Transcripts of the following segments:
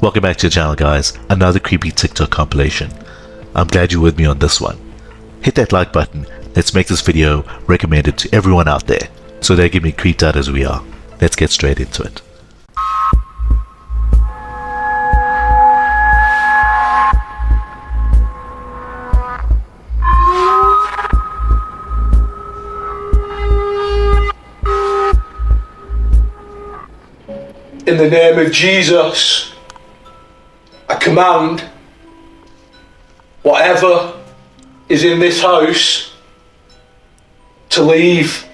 Welcome back to the channel, guys. Another creepy TikTok compilation. I'm glad you're with me on this one. Hit that like button. Let's make this video recommended to everyone out there so they get me creeped out as we are. Let's get straight into it. In the name of Jesus, I command whatever is in this house to leave.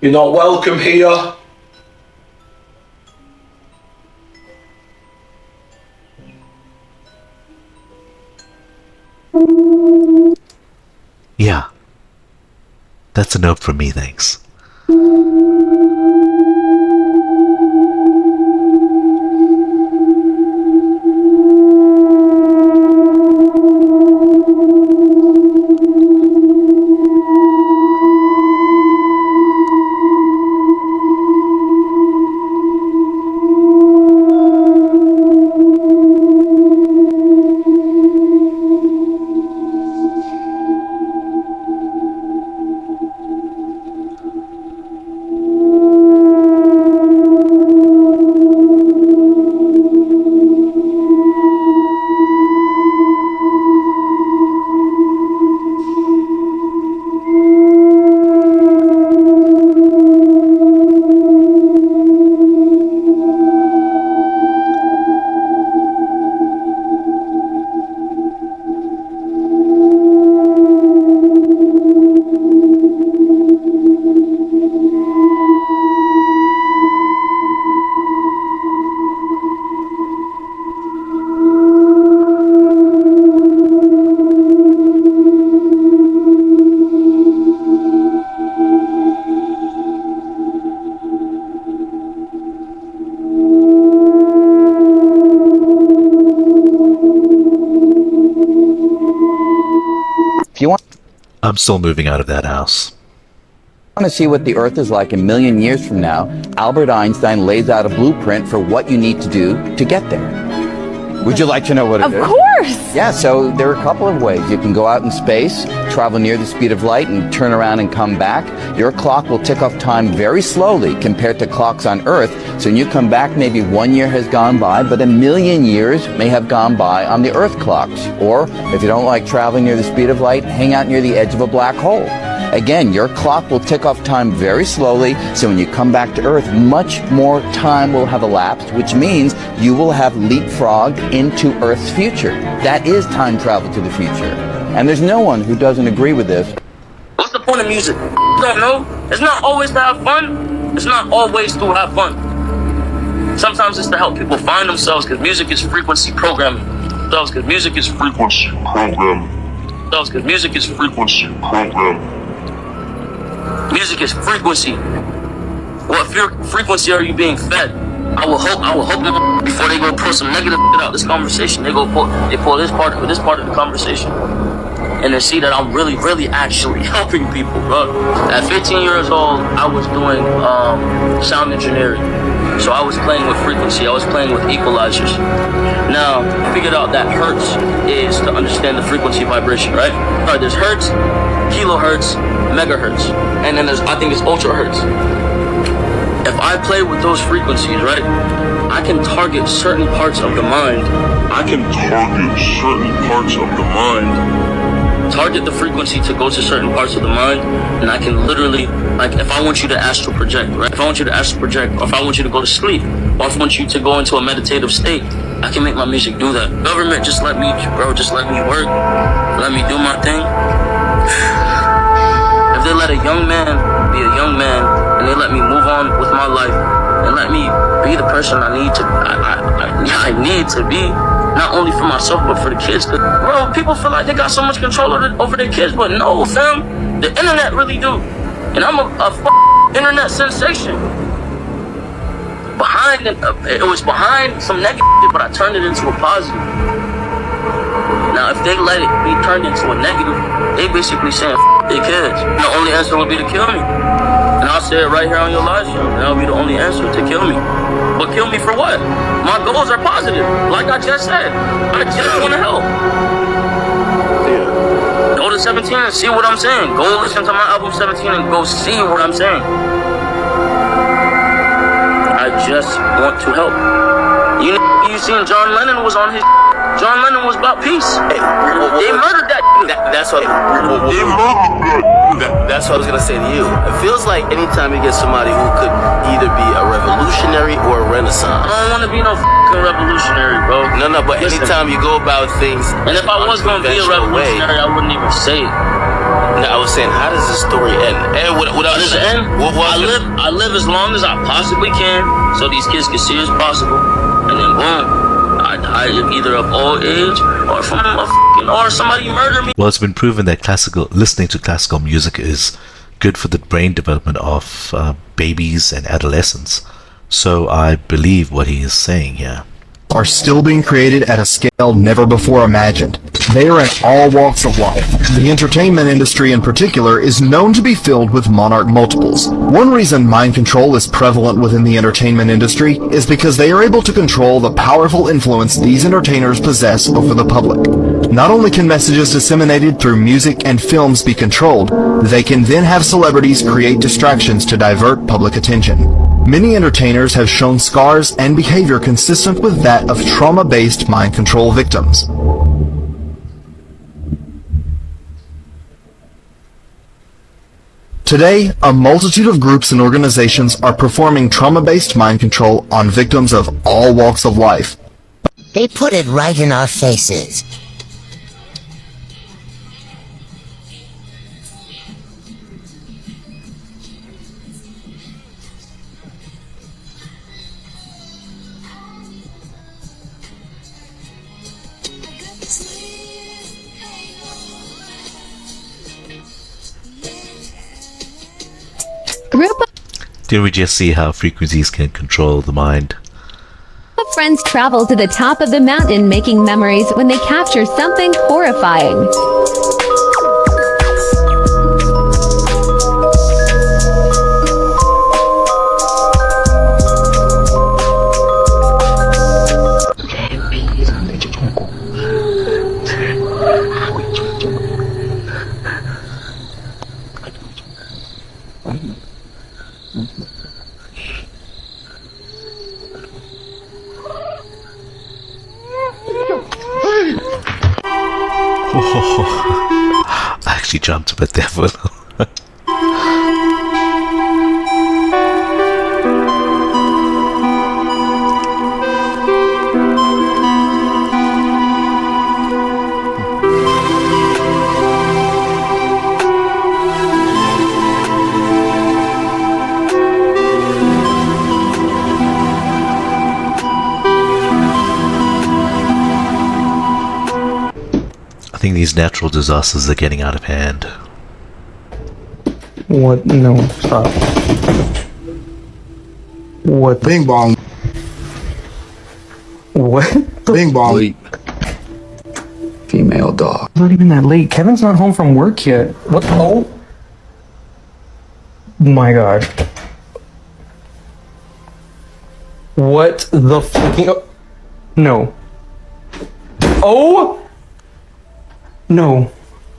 You're not welcome here. Yeah. That's a note from me, thanks. If you want I'm still moving out of that house. to see what the Earth is like a million years from now, Albert Einstein lays out a blueprint for what you need to do to get there. Would you like to know what it is? Of course! Yeah, so there are a couple of ways. You can go out in space, travel near the speed of light, and turn around and come back. Your clock will tick off time very slowly compared to clocks on Earth. So when you come back, maybe 1 year has gone by, but a million years may have gone by on the Earth clocks. Or, if you don't like traveling near the speed of light, hang out near the edge of a black hole. Again, your clock will tick off time very slowly, so when you come back to Earth, much more time will have elapsed, which means you will have leapfrogged into Earth's future. That is time travel to the future. And there's no one who doesn't agree with this. What's the point of music? You don't know. It's not always to have fun. It's not always to have fun. Sometimes it's to help people find themselves, because music is frequency programming. Because music is frequency programming. Because music is frequency programming. Music is frequency. What frequency are you being fed? I will hope that before they go pull some negative shit out this conversation, they pull this part of the conversation, and they see that I'm really actually helping people, bro. At 15 years old, I was doing sound engineering, so I was playing with frequency. I was playing with equalizers. Now, I figured out that hertz is to understand the frequency vibration, right? All right, there's hertz, kilohertz, megahertz, and then I think it's ultra hertz. If I play with those frequencies, right, I can target certain parts of the mind. Target the frequency to go to certain parts of the mind, and I can literally, like, if I want you to astral project, right? If I want you to astral project, or if I want you to go to sleep, or if I want you to go into a meditative state, I can make my music do that. Government, just let me work, let me do my thing. If they let a young man be a young man, and they let me move on with my life, and let me be the person I need to be, not only for myself, but for the kids. Cause, bro, people feel like they got so much control over their kids, but no, fam, the internet really do. And I'm a internet sensation. It was behind some negative shit, but I turned it into a positive. Now, if they let it be turned into a negative, they basically saying their kids. The only answer would be to kill me. And I'll say it right here on your live show, and that'll be the only answer, to kill me. But kill me for what? My goals are positive. Like I just said, I just want to help. Yeah. Go to 17 and see what I'm saying. Go listen to my album 17 and go see what I'm saying. I just want to help. You seen John Lennon was on his. John Lennon was about peace. Hey, they murdered that. That's what. That's what I was gonna say to you. It feels like anytime you get somebody who could either be a revolutionary or a renaissance. I don't want to be no fucking revolutionary, bro. No, but listen, anytime you go about things, and if I was gonna be a revolutionary, I wouldn't even say it. No, I was saying, how does this story end? And without this end, I live as long as I possibly can, so these kids can see as possible, and then boom. I die either of old age or from or somebody murdered me. Well, it's been proven that listening to classical music is good for the brain development of babies and adolescents. So I believe what he is saying here. Are still being created at a scale never before imagined. They are in all walks of life. The entertainment industry in particular is known to be filled with monarch multiples. One reason mind control is prevalent within the entertainment industry is because they are able to control the powerful influence these entertainers possess over the public. Not only can messages disseminated through music and films be controlled, they can then have celebrities create distractions to divert public attention. Many entertainers have shown scars and behavior consistent with that of trauma-based mind control victims. Today, a multitude of groups and organizations are performing trauma-based mind control on victims of all walks of life. They put it right in our faces. Did we just see how frequencies can control the mind? Friends travel to the top of the mountain making memories when they capture something horrifying. I actually jumped a bit there for a little. I think these natural disasters are getting out of hand. What? No, stop. What? Bing bong. What? Bing bong. Female dog. It's not even that late. Kevin's not home from work yet. What? Oh my god. What the fucking? No. Oh. No.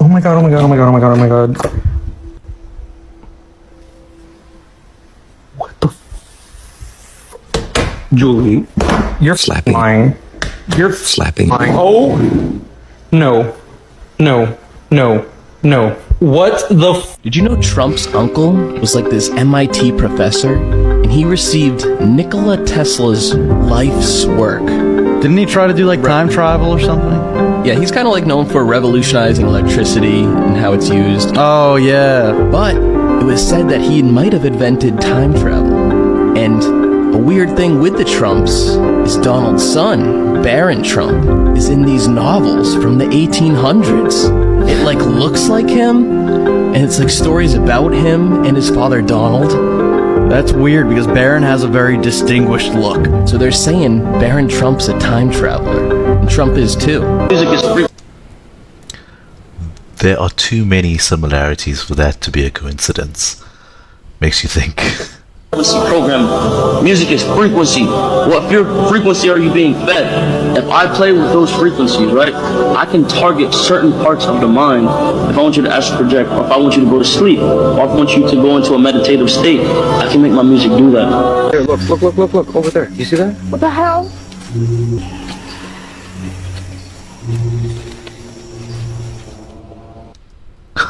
Oh my god, oh my god, oh my god, oh my god, oh my god. What the Julie, you're Slapping. lying. You're Slapping. lying. Oh. No. No. No. No. What the Did you know Trump's uncle was like this MIT professor? And he received Nikola Tesla's life's work. Didn't he try to do like time travel or something? Yeah, he's kind of like known for revolutionizing electricity and how it's used. Oh, yeah. But it was said that he might have invented time travel. And a weird thing with the Trumps is Donald's son, Barron Trump, is in these novels from the 1800s. It like looks like him, and it's like stories about him and his father Donald. That's weird because Barron has a very distinguished look. So they're saying Barron Trump's a time traveler. And Trump is too. Music is free. There are too many similarities for that to be a coincidence. Makes you think. frequency programming. Music is frequency. What frequency are you being fed? If I play with those frequencies, right, I can target certain parts of the mind. If I want you to astral project, or if I want you to go to sleep, or if I want you to go into a meditative state, I can make my music do that. Here, look, over there. You see that? What the hell?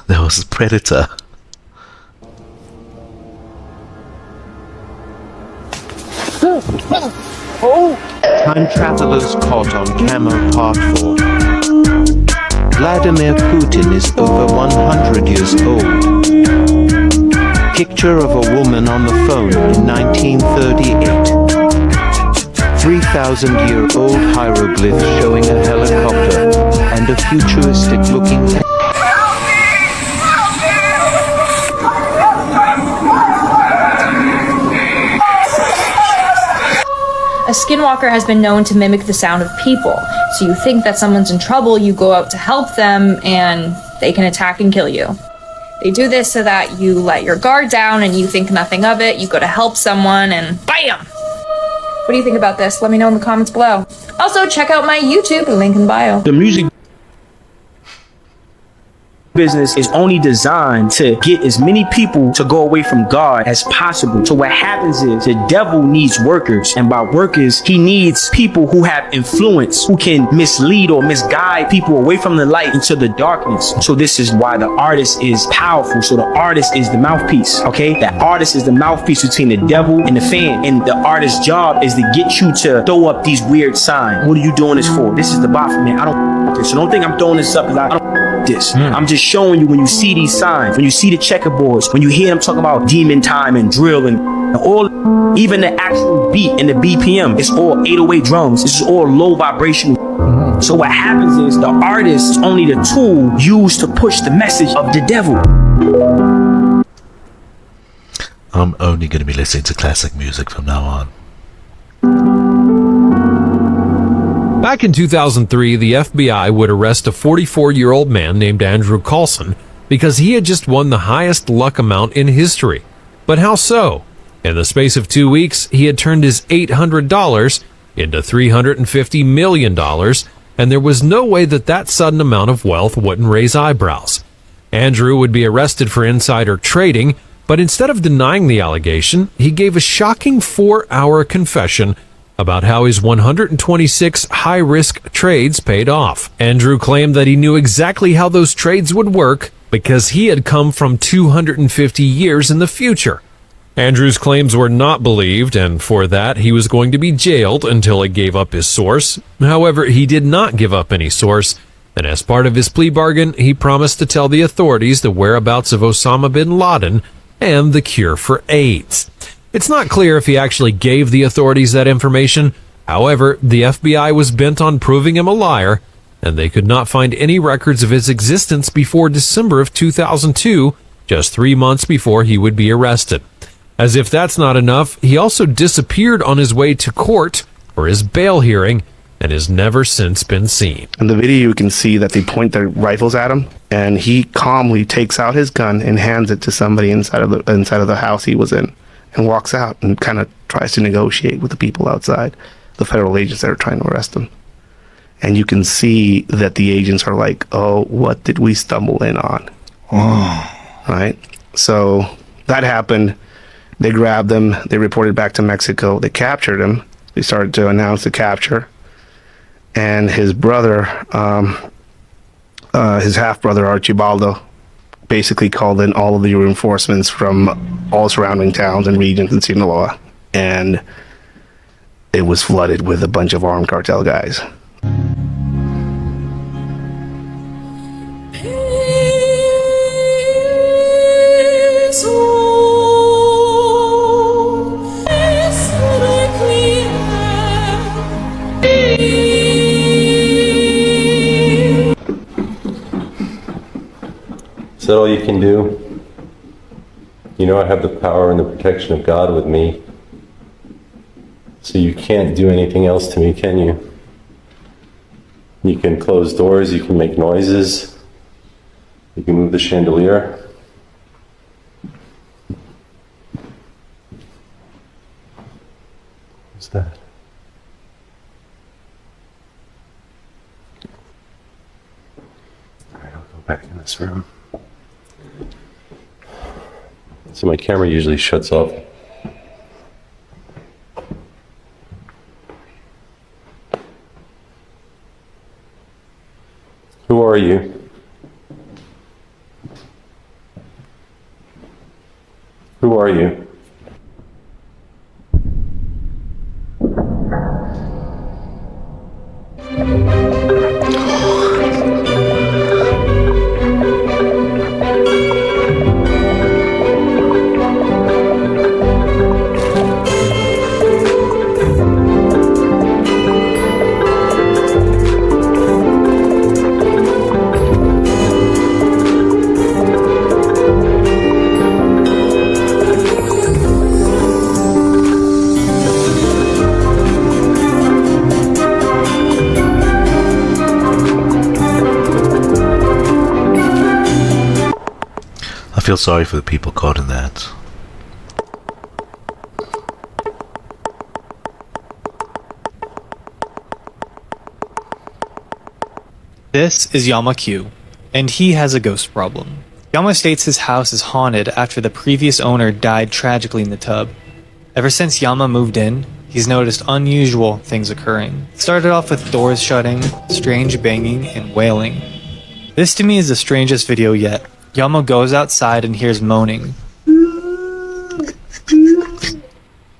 There was a predator. Time travelers caught on camera part 4. Vladimir Putin is over 100 years old. Picture of a woman on the phone in 1938. 3,000-year-old hieroglyph showing a helicopter and a futuristic-looking... A skinwalker has been known to mimic the sound of people. So you think that someone's in trouble, you go out to help them, and they can attack and kill you. They do this so that you let your guard down and you think nothing of it. You go to help someone and BAM! What do you think about this? Let me know in the comments below. Also, check out my YouTube, link in bio. The music business is only designed to get as many people to go away from God as possible. So what happens is the devil needs workers, and by workers he needs people who have influence, who can mislead or misguide people away from the light into the darkness. So this is why the artist is powerful. So the artist is the mouthpiece, okay? The artist is the mouthpiece between the devil and the fan, and the artist's job is to get you to throw up these weird signs. What are you doing this for? This is the Baphomet, man. I don't this. So don't think I'm throwing this up because I don't this. I'm just showing you when you see these signs, when you see the checkerboards, when you hear them talking about demon time and drill and all, even the actual beat and the BPM, it's all 808 drums. This is all low vibration. So what happens is the artist is only the tool used to push the message of the devil. I'm only going to be listening to classic music from now on. Back in 2003, the FBI would arrest a 44-year-old man named Andrew Carlson because he had just won the highest luck amount in history. But how so? In the space of 2 weeks, he had turned his $800 into $350 million, and there was no way that that sudden amount of wealth wouldn't raise eyebrows. Andrew would be arrested for insider trading, but instead of denying the allegation, he gave a shocking 4-hour confession about how his 126 high-risk trades paid off. Andrew claimed that he knew exactly how those trades would work because he had come from 250 years in the future. Andrew's claims were not believed, and for that he was going to be jailed until he gave up his source. However, he did not give up any source, and as part of his plea bargain, he promised to tell the authorities the whereabouts of Osama bin Laden and the cure for AIDS. It's not clear if he actually gave the authorities that information. However, the FBI was bent on proving him a liar, and they could not find any records of his existence before December of 2002, just 3 months before he would be arrested. As if that's not enough, he also disappeared on his way to court for his bail hearing and has never since been seen. In the video, you can see that they point their rifles at him, and he calmly takes out his gun and hands it to somebody inside of the house he was in, and walks out and kind of tries to negotiate with the people outside, the federal agents that are trying to arrest him. And you can see that the agents are like, oh, what did we stumble in on? Oh. Right? So that happened. They grabbed him. They reported back to Mexico. They captured him. They started to announce the capture. And his brother, his half-brother, Archibaldo, basically called in all of the reinforcements from all surrounding towns and regions in Sinaloa, and it was flooded with a bunch of armed cartel guys. Is that all you can do? You know I have the power and the protection of God with me. So you can't do anything else to me, can you? You can close doors, you can make noises, you can move the chandelier. back in this room. So my camera usually shuts off. Who are you? Who are you? I feel sorry for the people caught in that. This is Yama Q, and he has a ghost problem. Yama states his house is haunted after the previous owner died tragically in the tub. Ever since Yama moved in, he's noticed unusual things occurring. It started off with doors shutting, strange banging, and wailing. This to me is the strangest video yet. Yama goes outside and hears moaning.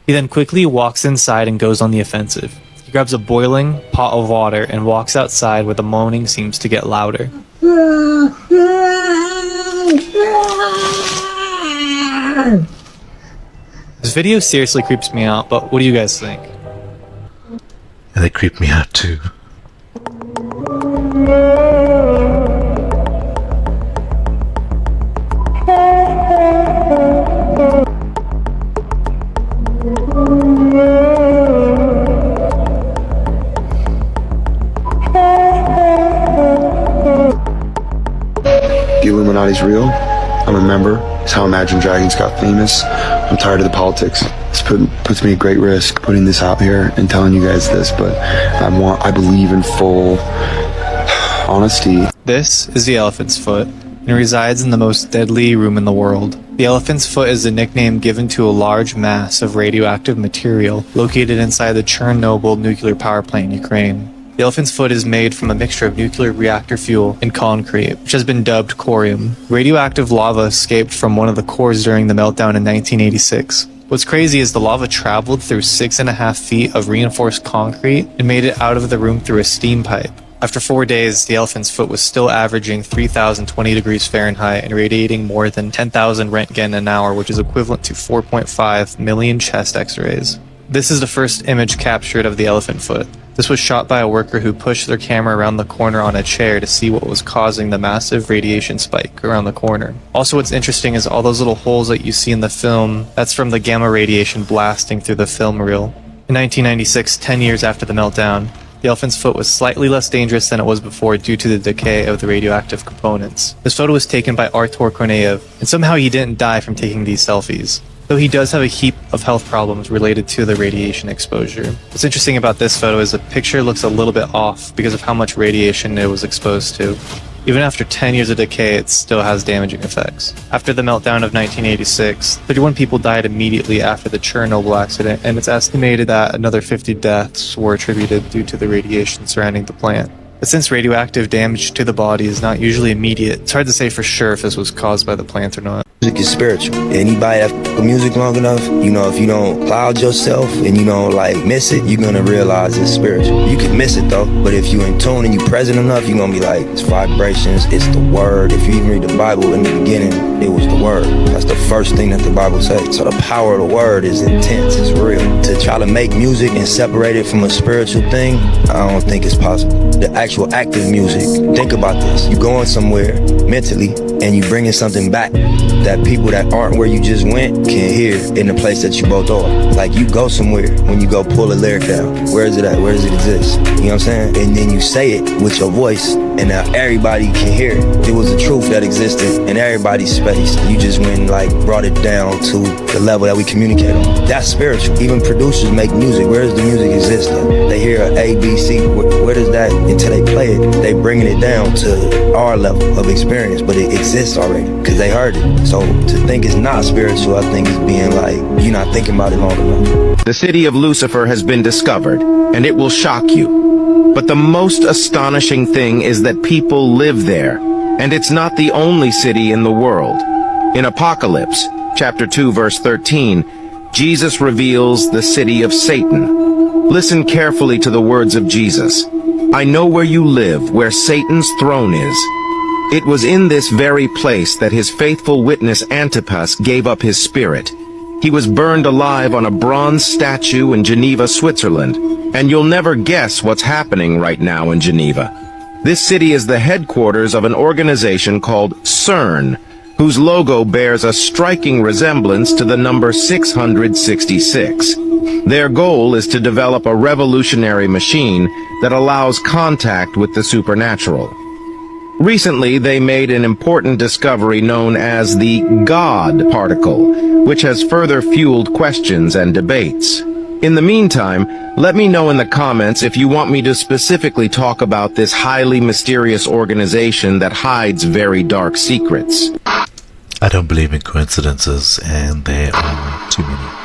He then quickly walks inside and goes on the offensive. He grabs a boiling pot of water and walks outside where the moaning seems to get louder. This video seriously creeps me out, but what do you guys think? And they creep me out too. The Illuminati's real. I'm a member. It's how Imagine Dragons got famous. I'm tired of the politics. This puts me at great risk putting this out here and telling you guys this, but I believe in full honesty. This is the elephant's foot, and it resides in the most deadly room in the world. The elephant's foot is the nickname given to a large mass of radioactive material located inside the Chernobyl nuclear power plant in Ukraine. The elephant's foot is made from a mixture of nuclear reactor fuel and concrete, which has been dubbed corium. Radioactive lava escaped from one of the cores during the meltdown in 1986. What's crazy is the lava traveled through 6.5 feet of reinforced concrete and made it out of the room through a steam pipe. After 4 days, the elephant's foot was still averaging 3,020 degrees Fahrenheit and radiating more than 10,000 Röntgen an hour, which is equivalent to 4.5 million chest x-rays. This is the first image captured of the elephant foot. This was shot by a worker who pushed their camera around the corner on a chair to see what was causing the massive radiation spike around the corner. Also, what's interesting is all those little holes that you see in the film, that's from the gamma radiation blasting through the film reel. In 1996, 10 years after the meltdown, the elephant's foot was slightly less dangerous than it was before due to the decay of the radioactive components. This photo was taken by Artur Korneyev, and somehow he didn't die from taking these selfies, though he does have a heap of health problems related to the radiation exposure. What's interesting about this photo is the picture looks a little bit off because of how much radiation it was exposed to. Even after 10 years of decay, it still has damaging effects. After the meltdown of 1986, 31 people died immediately after the Chernobyl accident, and it's estimated that another 50 deaths were attributed due to the radiation surrounding the plant. But since radioactive damage to the body is not usually immediate, it's hard to say for sure if this was caused by the plant or not. Music is spiritual. Anybody that f with music long enough, you know, if you don't cloud yourself and you don't like miss it, you're gonna realize it's spiritual. You can miss it though, but if you in tune and you present enough, you're gonna be like, it's vibrations, it's the word. If you even read the Bible, in the beginning, it was the word. That's the first thing that the Bible says. So the power of the word is intense, it's real. To try to make music and separate it from a spiritual thing, I don't think it's possible. The actual active music, think about this. You going somewhere mentally and you bringing something back that people that aren't where you just went can hear in the place that you both are. Like you go somewhere when you go pull a lyric down. Where is it at? Where does it exist? You know what I'm saying? And then you say it with your voice and now everybody can hear it. It was a truth that existed in everybody's space. You just went and like brought it down to the level that we communicate on. That's spiritual. Even producers make music. Where does the music exist at? They hear a A, B, C. Where does is that until they play it, they bringing it down to our level of experience, but it exists already because they heard it. So to think it's not spiritual, I think is being like, you're not thinking about it long enough. The city of Lucifer has been discovered, and it will shock you. But the most astonishing thing is that people live there, and it's not the only city in the world. In Apocalypse, chapter 2, verse 13, Jesus reveals the city of Satan. Listen carefully to the words of Jesus. I know where you live, where Satan's throne is. It was in this very place that his faithful witness Antipas gave up his spirit. He was burned alive on a bronze statue in Geneva, Switzerland. And you'll never guess what's happening right now in Geneva. This city is the headquarters of an organization called CERN, whose logo bears a striking resemblance to the number 666. Their goal is to develop a revolutionary machine that allows contact with the supernatural. Recently, they made an important discovery known as the God particle, which has further fueled questions and debates. In the meantime, let me know in the comments if you want me to specifically talk about this highly mysterious organization that hides very dark secrets. I don't believe in coincidences, and there are too many.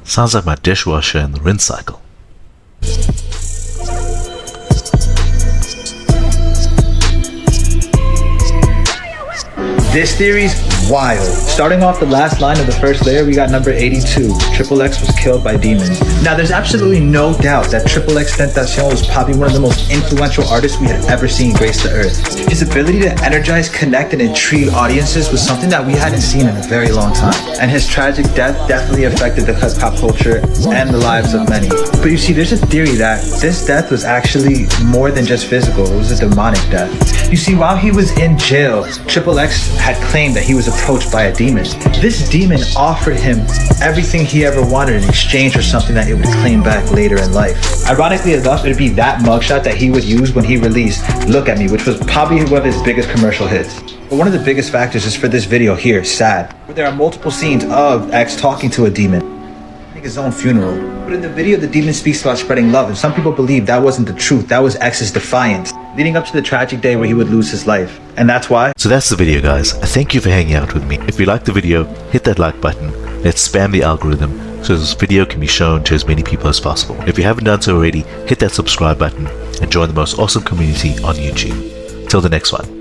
Sounds like my dishwasher and the rinse cycle. This theory's wild. Starting off the last line of the first layer, we got number 82. XXX was killed by demons. Now, there's absolutely no doubt that XXXTentacion was probably one of the most influential artists we had ever seen grace the earth. His ability to energize, connect, and intrigue audiences was something that we hadn't seen in a very long time. And his tragic death definitely affected the pop culture and the lives of many. But you see, there's a theory that this death was actually more than just physical. It was a demonic death. You see, while he was in jail, XXX had claimed that he was approached by a demon. This demon offered him everything he ever wanted in exchange for something that it would claim back later in life. Ironically enough, it'd be that mugshot that he would use when he released Look at Me, which was probably one of his biggest commercial hits. But one of the biggest factors is for this video here, Sad, where there are multiple scenes of X talking to a demon, his own funeral. But in the video, the demon speaks about spreading love, and some people believe that wasn't the truth. That was X's defiance, leading up to the tragic day where he would lose his life. And that's why. So that's the video, guys. Thank you for hanging out with me. If you liked the video, hit that like button. Let's spam the algorithm so this video can be shown to as many people as possible. If you haven't done so already, hit that subscribe button and join the most awesome community on YouTube. Till the next one.